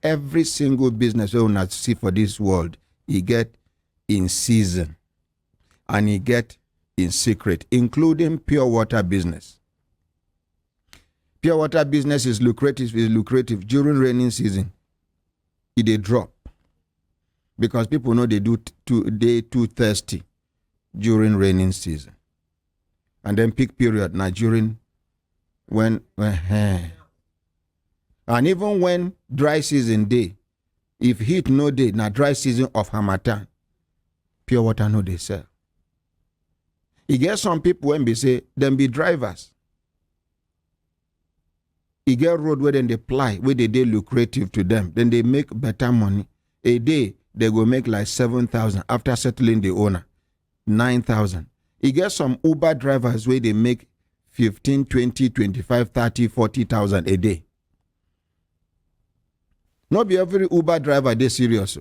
every single business we want to see for this world, he get in season and he get in secret, including pure water business. Pure water business is lucrative during raining season. It drop because people know they too thirsty during raining season. And then peak period now during when and even when dry season day, if heat no day, now dry season of Harmattan, pure water no they sell. You get some people when they say them be drivers. You get road where then they ply, where they lucrative to them, then they make better money. A day they go make like 7,000 after settling the owner, 9,000. You get some Uber drivers where they make 15, 20, 25, 30, 40,000 a day. Not be every Uber driver they serious.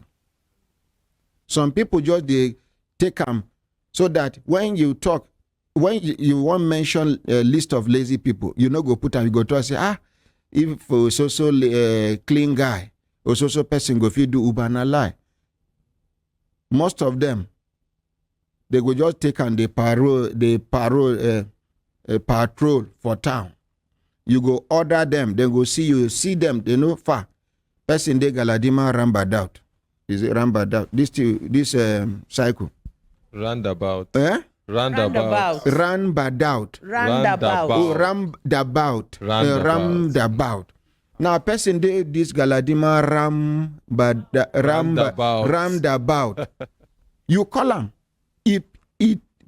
Some people just they take them so that when you talk, when you want mention a list of lazy people, you know go put them, you go to say, if clean guy or so person go fit do Uber na lie. Most of them, they go just take and they patrol for town. You go order them, they go see them, they know far. Person they Galadima Rambadout. Is it Rambadout? This cycle. Roundabout. Eh? Roundabout. Roundabout. Roundabout. Roundabout. Now, person they this Galadima Roundabout. You call him. He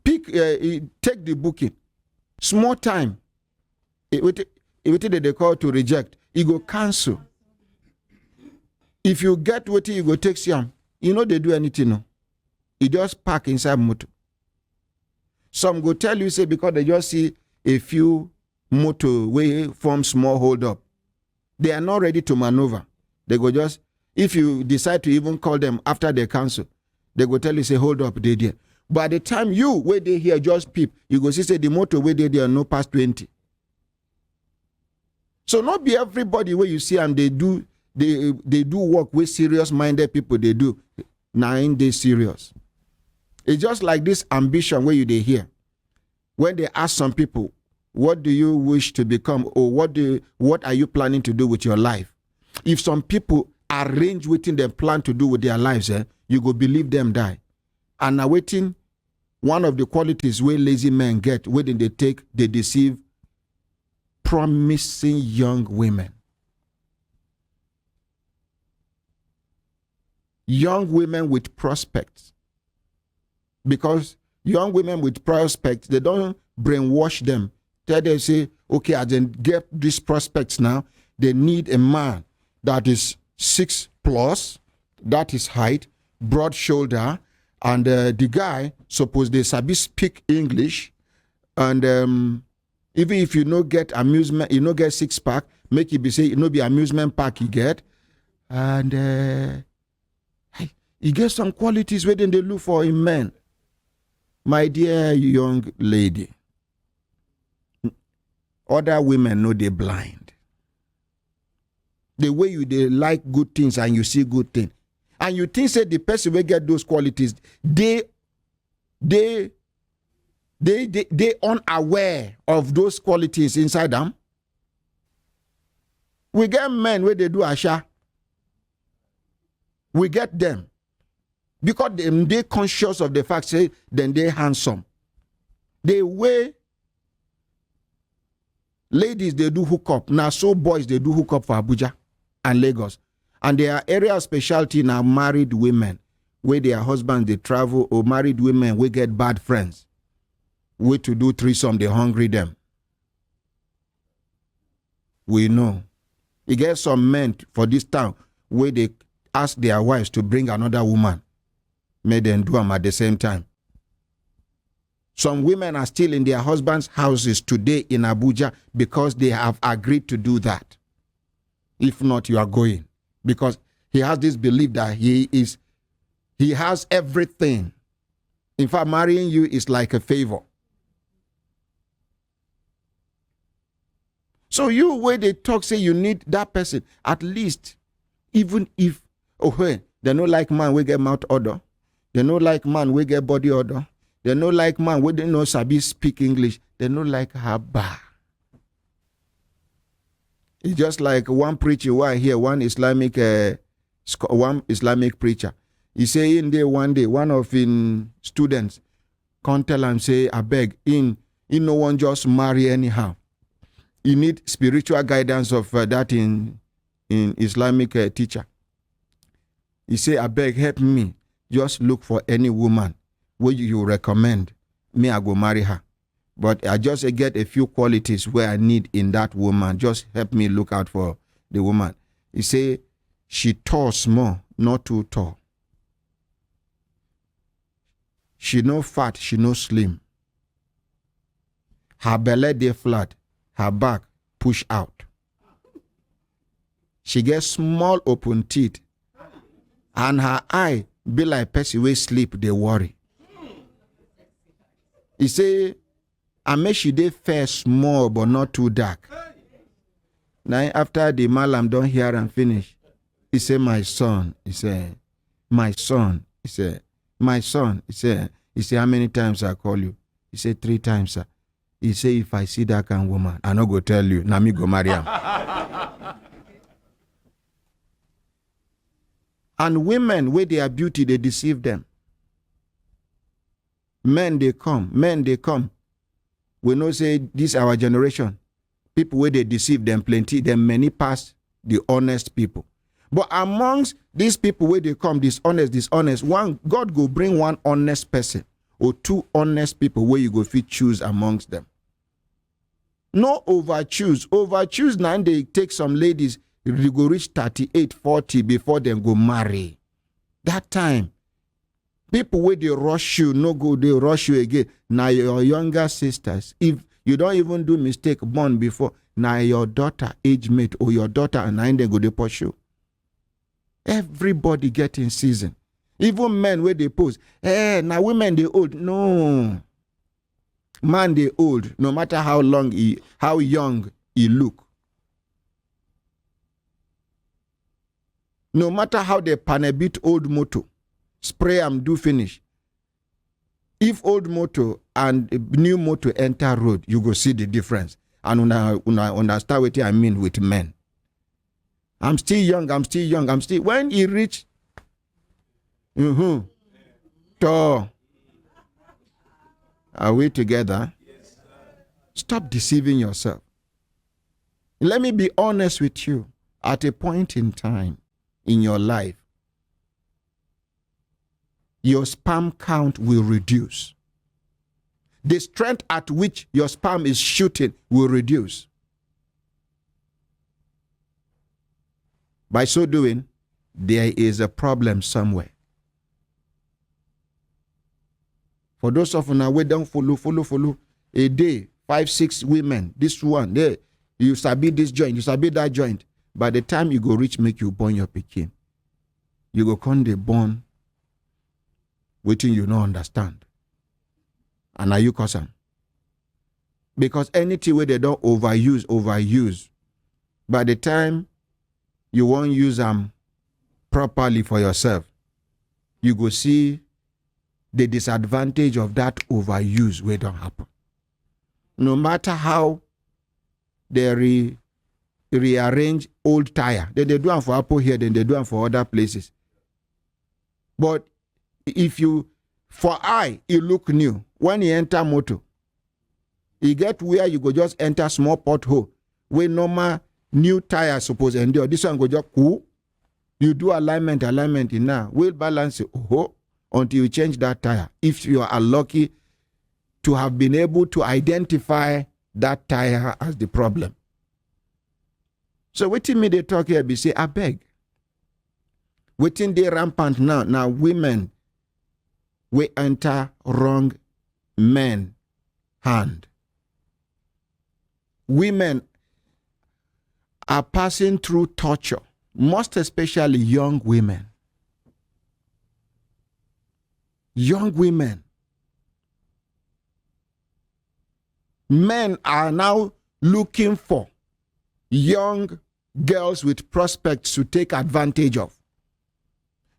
take the booking. Small time. It they call to reject. He go cancel. If you get what you go take him, you know they do anything no. He just park inside motor. Some go tell you say because they just see a few motor way form small hold up. They are not ready to maneuver. They go just, if you decide to even call them after they cancel, they go tell you say hold up they there. By the time you where they here just peep, you go see say the motor where they there no past 20. So not be everybody where you see and they do work with serious minded people they do. 9 days serious. It's just like this ambition where you they hear. When they ask some people, what do you wish to become or what are you planning to do with your life? If some people arrange within their plan to do with their lives, you go believe them die. And now waiting, one of the qualities where lazy men get, where they deceive promising young women. Young women with prospects. Because young women with prospects, they don't brainwash them. Tell them, say, okay, I didn't get these prospects now. They need a man that is 6+, that is height, broad shoulder, and the guy, suppose they sabi speak English, and even if you no get amusement, you no get 6-pack, make it be say, you no be amusement pack you get, and you get some qualities where then they look for in men. My dear young lady, other women know they blind. The way you they like good things and you see good things. And you think say the person will get those qualities, they unaware of those qualities inside them. We get men where they do asha. We get them. Because they conscious of the fact, say, then they handsome. The way ladies, they do hook up. Now, so boys, they do hook up for Abuja and Lagos. And their area of specialty now married women, where their husbands, they travel, or married women, we get bad friends. Way to do threesome, they hungry them. We know. You get some men for this town, where they ask their wives to bring another woman. May them do them at the same time. Some women are still in their husbands' houses today in Abuja because they have agreed to do that. If not, you are going. Because he has this belief that he has everything. In fact, marrying you is like a favor. So you, where they talk, say you need that person, at least Even if, they no like man we get mouth odor. They no like man we get body odor. They no like man we don't know sabi speak English. They no like haba. It's just like one preacher why here, one Islamic preacher. He say in there one day, one of his students come tell him, say, I beg, in no one just marry anyhow. You need spiritual guidance of that in Islamic teacher. He say, I beg, help me. Just look for any woman where you recommend me, I go marry her. But I just get a few qualities where I need in that woman. Just help me look out for the woman. He say, she tall small, not too tall. She no fat, she no slim. Her belly dey flat, her back push out. She get small open teeth, and her eye be like person wey sleep dey worry. He say, I make she dey fair small but not too dark. Now after the malam don't hear and finish, he say, my son. He say, my son. He say, my son. He say, how many times I call you? He say, 3 times, sir. He say, if I see that kind of woman, I no go tell you. Now me go marry him. And women, with their beauty, they deceive them. Men, they come. We know say this our generation. People where they deceive them plenty, them many pass the honest people. But amongst these people where they come dishonest, one God go bring one honest person or 2 honest people where you go fit choose amongst them. No over choose now they take some ladies, you go reach 38, 40 before them go marry. That time, people where they rush you, no go, they rush you again. Now your younger sisters, if you don't even do mistake born before, now your daughter age mate or your daughter and then go they pursue. Everybody get in season. Even men where they pose, now women they old. No. Man they old, no matter how young he look. No matter how they panabit old motor, spray and do finish. If old motor and new motor enter road, you go see the difference. And understand what I mean with men. I'm still young. When he reach, tall. Are we together? Yes, stop deceiving yourself. Let me be honest with you. At a point in time in your life, your sperm count will reduce. The strength at which your sperm is shooting will reduce. By so doing, there is a problem somewhere. For those of you now, we don't follow. A day, 5, 6 women, this one, there, you sabi this joint, you sabi that joint. By the time you go reach, make you born your pikin. You go come dey born, waiting you no understand. And now you cause them. Because anything where they don't overuse. By the time you won't use them properly for yourself, you go see the disadvantage of that overuse where don't happen. No matter how they rearrange old tire, they do them for Apple here, then they do them for other places. But if you, for eye, it look new. When you enter motor, you get where you go just enter small pothole where normal new tire supposed to endure. This one go just cool. You do alignment in now. Wheel balance until you change that tire. If you are lucky to have been able to identify that tire as the problem. So waiting me they talk here, be say, I beg. Waiting they rampant now. Now women, we enter wrong men hand. Women are passing through torture, most especially young women. Young women. Men are now looking for young girls with prospects to take advantage of.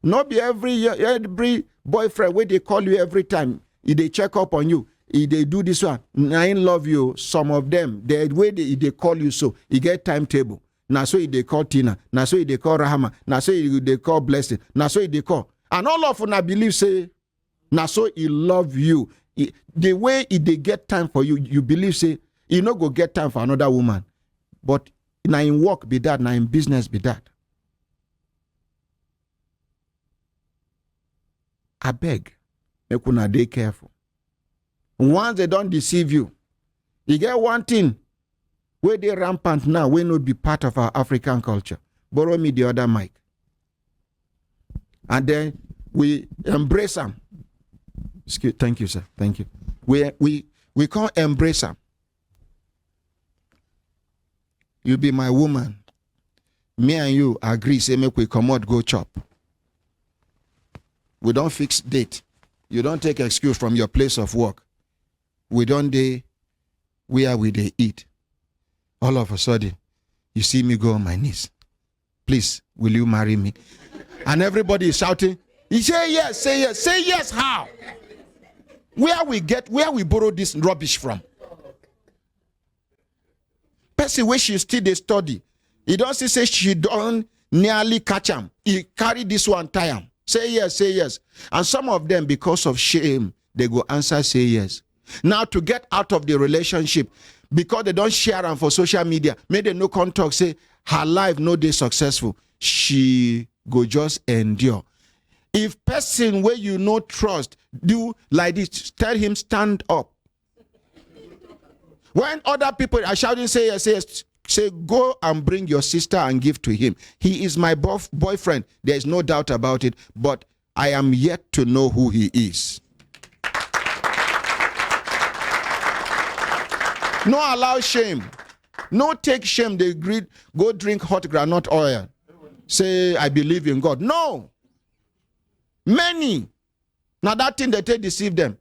Not be every boyfriend where they call you every time, if they check up on you, if they do this one, I love you. Some of them, the way they call you, so you get timetable. Now so they call Tina, now so they call Rahama, now so they call Blessing, now so they call. And all of them believe say, now so he love you. The way they get time for you, you believe say, you no go get time for another woman. But now in work be that, now in business be that. I beg, make una dey careful. Once they don't deceive you, you get one thing where they rampant now, will not be part of our African culture. Borrow me the other mic. And then we embrace them. Thank you, sir. Thank you. We can't embrace them. You be my woman. Me and you agree, say make we come out, go chop. We don't fix date. You don't take excuse from your place of work. We don't day where we they eat. All of a sudden, you see me go on my knees. Please, will you marry me? And everybody is shouting, you say yes, say yes. Say yes, how? Where we borrow this rubbish from? Person where she still they study. He don't say she don't nearly catch him. He carry this one tie him. Say yes, say yes. And some of them, because of shame, they go answer say yes. Now to get out of the relationship, because they don't share them for social media, make them no contact, say her life no day successful. She go just endure. If person where you no trust do like this, tell him stand up. When other people are shouting say yes, say yes, say go and bring your sister and give to him. He is my boyfriend. There is no doubt about it, but I am yet to know who he is. No allow shame. No take shame. They greed, go drink hot groundnut oil. Say, I believe in God. No. Many. Now that thing they take deceive them.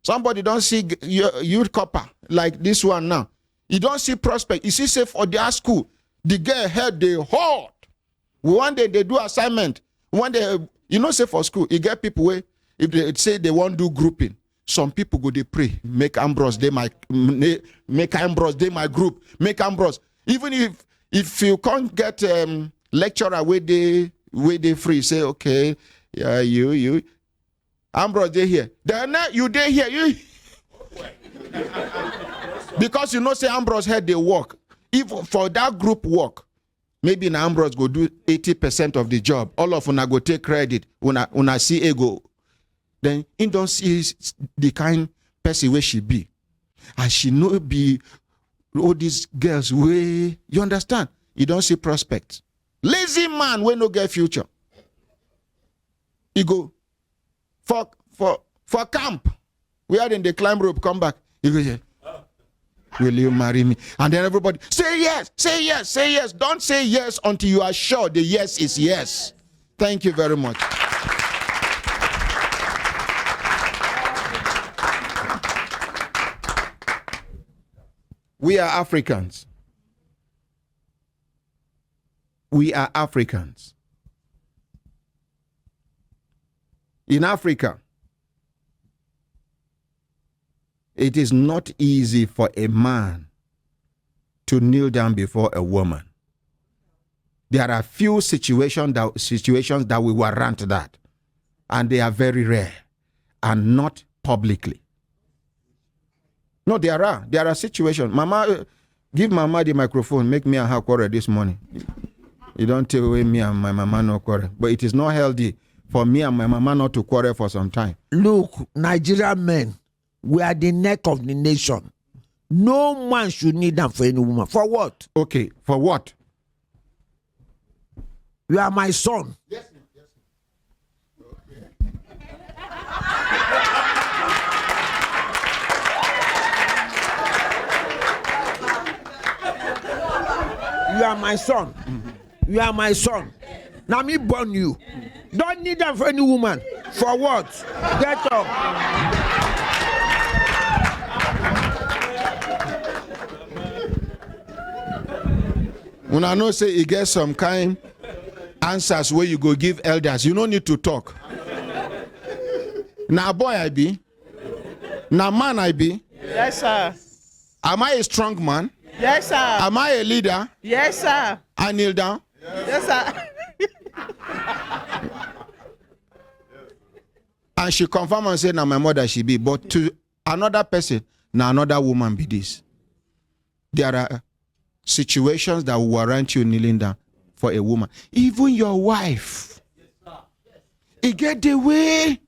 Somebody don't see youth copper like this one now. You don't see prospect. You see say for their school, the girl head they hot. One day they do assignment. One day, say for school, you get people where if they say they won't do grouping. Some people go they pray, make Ambrose they my group, make Ambrose. Even if you can't get lecturer where they free, say okay, yeah, you Ambrose they here. Then you they here, you because say Ambrose had they work. If for that group work, maybe now Ambrose go do 80% of the job. All of una go take credit. Una see ego. Then he don't see the kind person where she be. And she no be all these girls way. You understand? You don't see prospects. Lazy man will no get future. He go for camp. We are in the climb rope, come back. He go here. Will you marry me? And then everybody say yes, say yes, say yes. Don't say yes until you are sure the yes is yes. Thank you very much. We are Africans. We are Africans. In Africa, it is not easy for a man to kneel down before a woman. There are few situations that will warrant that, and they are very rare, and not publicly. No, there are situations. Mama, give Mama the microphone. Make me and her quarrel this morning. You don't take away me and my mama no quarrel. But it is not healthy for me and my mama not to quarrel for some time. Look, Nigerian men, we are the neck of the nation. No man should kneel down for any woman. For what? Okay, for what? You are my son. Yes. You are my son. You are my son. Now me born you. Don't need them for any woman. For what? Get up. When I know say you get some kind answers where you go give elders, you don't need to talk. Now boy I be. Now man I be. Yes, sir. Am I a strong man? Yes, sir. Am I a leader? Yes, sir. I kneel down. Yes, sir. And she confirm and say, now my mother she be. But to another person, now another woman be this. There are situations that will warrant you kneeling down for a woman. Even your wife. He get the way.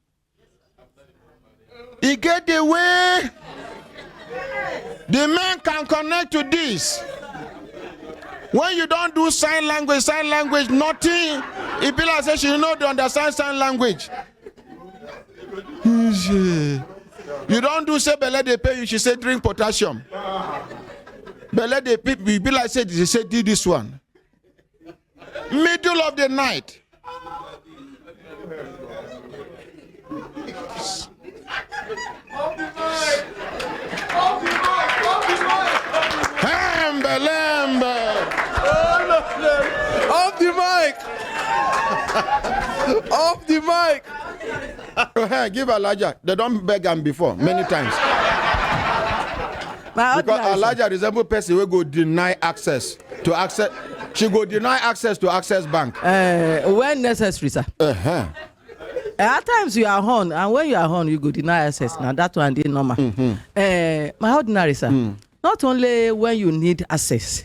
He get the way. The man can connect to this. When you don't do sign language, nothing. It be like say she know to understand sign language. You don't do say belle they pay you, she say drink potassium. Belle they pay you, be like say they say do this one. Middle of the night. Off the mic. Off the mic. Give Elijah. They don't beg him before many times. Because Elijah resemble person will go deny access to access. She go deny access to access bank. When necessary, sir. At times you are on, and when you are on, you go deny access. Now that one is normal. My ordinary, sir. Not only when you need access.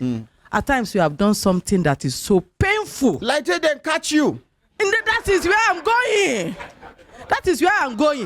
At times you have done something that is so painful. Like they catch you. And that is where I'm going. That is where I'm going.